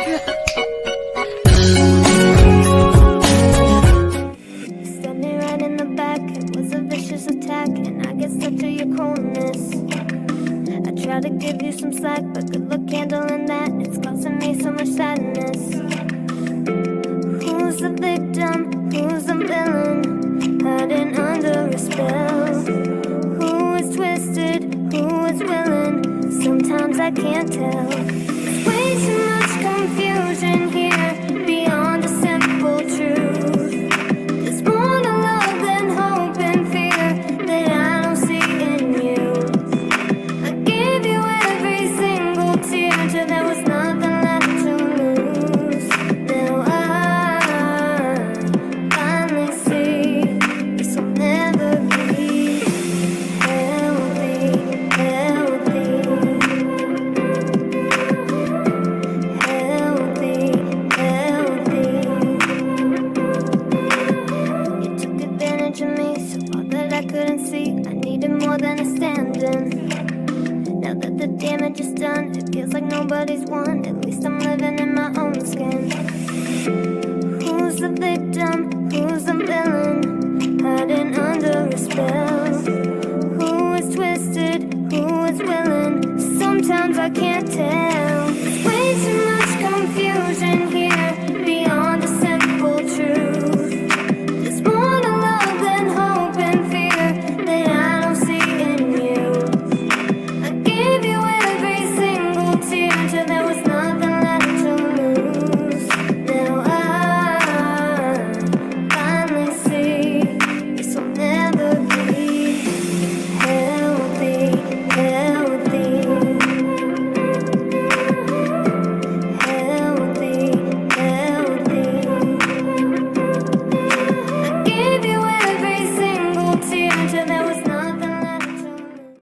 Stabbed me right in the back, it was a vicious attack, and I get stuck to your coldness. I try to give you some slack, but good luck handling that, it's causing me so much sadness. Who's the victim? Who's the villain? Hiding under a spell. Who is twisted? Who is willing? Sometimes I can't tell. There's way too much confusion here, beyond a simple truth. There's more to love than hope and fear that I don't see in you. I gave you every single tear till there was nothing left to lose. Now I finally see this will never be healthy, healthy, healthy, healthy. You took advantage of me so far that I couldn't see. I needed more than a stand-in. Now that the damage is done, it feels like nobody's won. At least I'm living in my own skin. Who's the victim? Who's the villain? Hiding under a spell. Who is twisted? Who is willing? Sometimes I can't tell. There's way too much confusion here, beyond a simple truth. There's more to love than hope and fear that I don't see in you. I gave you every single tear till there was nothing left to lose. Now I finally see this will never be healthy, healthy, healthy, healthy. I gave you every single tear till there was nothing